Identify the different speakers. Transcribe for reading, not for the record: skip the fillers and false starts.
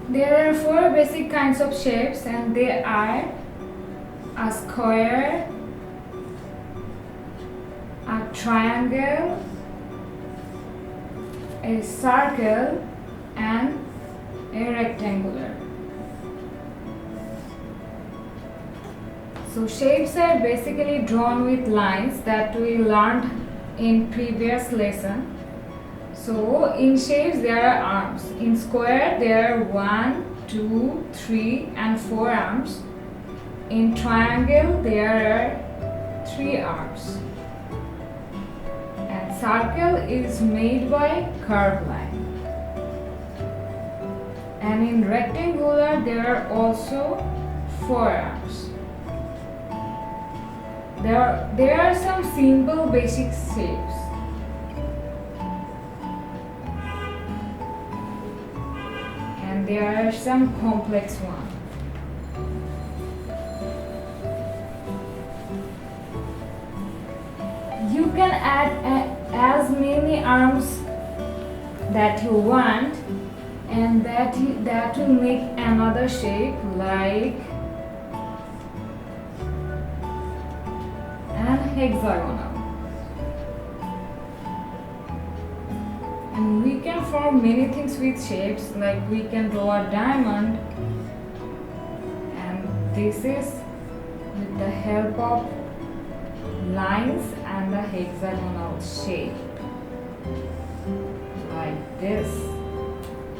Speaker 1: There are four basic kinds of shapes, and they are a square, a triangle, a circle, and a rectangular. So shapes are basically drawn with lines that we learned in previous lesson. So in shapes there are arms. In square there are 1, 2, 3 and 4 arms. In triangle there are 3 arms. And circle is made by curved line. And in rectangular there are also 4 arms. There are some simple basic shapes. And there are some complex ones. You can add as many arms that you want, and that will make another shape like an hexagonal. And we can form many things with shapes, like we can draw a diamond, and this is with the help of lines and the hexagonal shape like this.